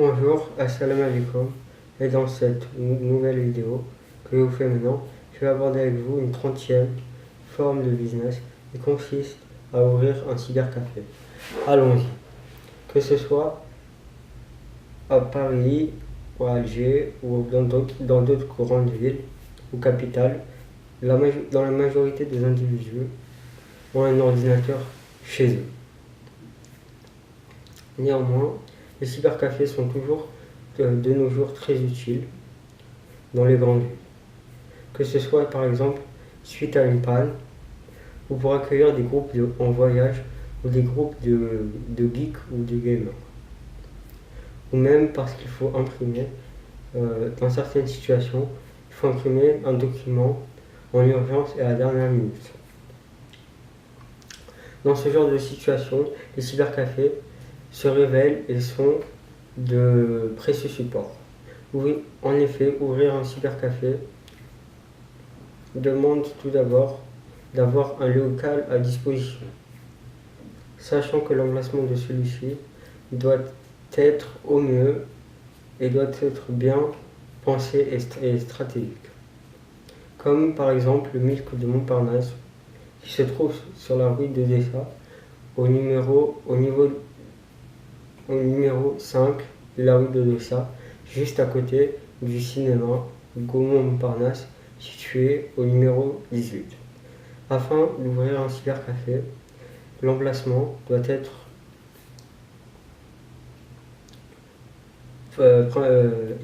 Bonjour, assalamu alaikum, et dans cette nouvelle vidéo que je vous fais maintenant, je vais aborder avec vous une 30e forme de business qui consiste à ouvrir un cybercafé. Allons-y. Que ce soit à Paris ou à Alger ou dans d'autres grandes villes ou capitales, dans la majorité des individus ont un ordinateur chez eux. Néanmoins, les cybercafés sont toujours de nos jours très utiles dans les grandes villes. Que ce soit par exemple suite à une panne ou pour accueillir des groupes en voyage ou des groupes de geeks ou de gamers. Ou même parce qu'il faut imprimer, dans certaines situations, il faut imprimer un document en urgence et à la dernière minute. Dans ce genre de situation, les cybercafés se révèlent et sont de précieux supports. Oui, en effet, ouvrir un cybercafé demande tout d'abord d'avoir un local à disposition, sachant que l'emplacement de celui-ci doit être au mieux et doit être bien pensé et stratégique. Comme par exemple le Milk de Montparnasse, qui se trouve sur la rue de Dessau, au numéro 5 de la rue de Dessau, juste à côté du cinéma Gaumont-Montparnasse, situé au numéro 18. Afin d'ouvrir un cybercafé, l'emplacement doit être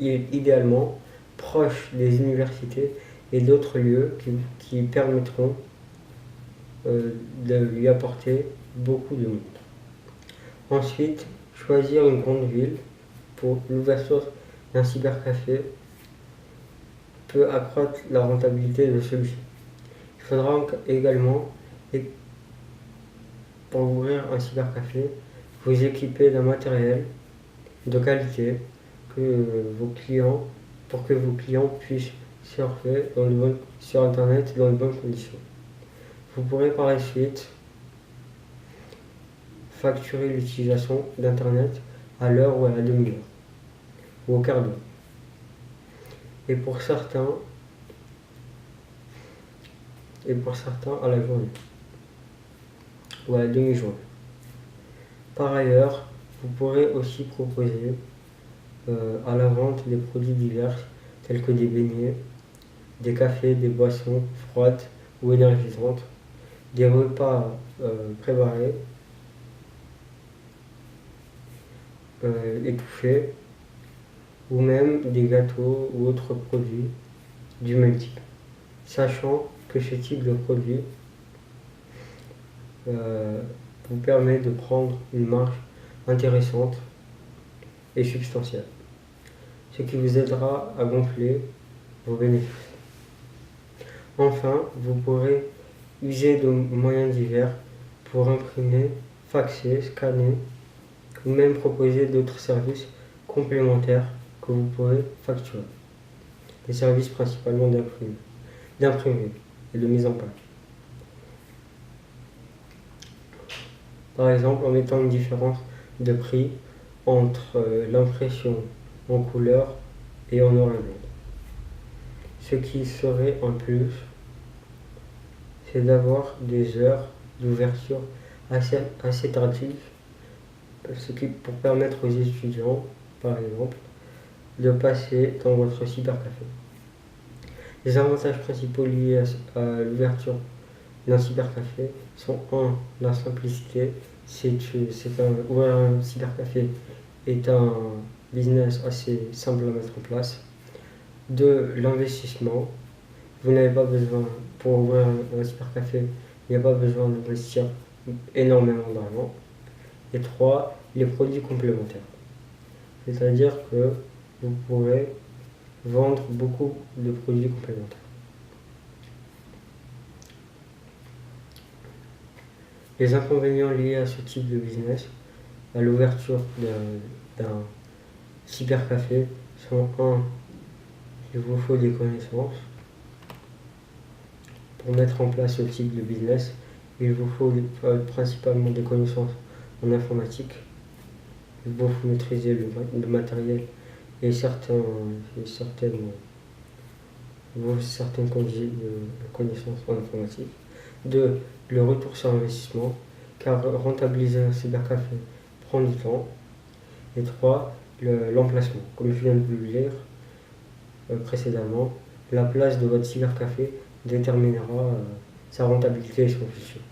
idéalement proche des universités et d'autres lieux qui permettront de lui apporter beaucoup de monde. Ensuite, choisir une grande ville pour l'ouverture d'un cybercafé peut accroître la rentabilité de celui-ci. Il faudra également, pour ouvrir un cybercafé, vous équiper d'un matériel de qualité pour que vos clients puissent surfer sur Internet dans de bonnes conditions. Vous pourrez par la suite facturer l'utilisation d'Internet à l'heure ou à la demi-heure, ou au quart d'heure. Et pour certains à la journée, ou à la demi-journée. Par ailleurs, vous pourrez aussi proposer à la vente des produits divers tels que des beignets, des cafés, des boissons froides ou énergisantes, des repas préparés, étouffés, ou même des gâteaux ou autres produits du même type. Sachant que ce type de produit vous permet de prendre une marge intéressante et substantielle, ce qui vous aidera à gonfler vos bénéfices. Enfin, vous pourrez user de moyens divers pour imprimer, faxer, scanner ou même proposer d'autres services complémentaires que vous pourrez facturer. Les services principalement d'imprimerie et de mise en page. Par exemple, en mettant une différence de prix entre l'impression en couleur et en noir et blanc. Ce qui serait en plus, c'est d'avoir des heures d'ouverture assez tardives, pour permettre aux étudiants, par exemple, de passer dans votre cybercafé. Les avantages principaux liés à l'ouverture d'un cybercafé sont 1. La simplicité. Ouvrir un cybercafé est un business assez simple à mettre en place. 2. L'investissement. Vous n'avez pas besoin, pour ouvrir un cybercafé, il n'y a pas besoin d'investir énormément d'argent. Et 3. Les produits complémentaires. C'est-à-dire que vous pourrez vendre beaucoup de produits complémentaires. Les inconvénients liés à ce type de business, à l'ouverture d'un cybercafé, sont 1. Il vous faut des connaissances. Pour mettre en place ce type de business, il vous faut principalement des connaissances en informatique, vous maîtriser le matériel et certaines connaissances en informatique. 2. Le retour sur investissement, car rentabiliser un cybercafé prend du temps. Et 3. L'emplacement. Comme je viens de vous le dire précédemment, la place de votre cybercafé déterminera sa rentabilité et son futur.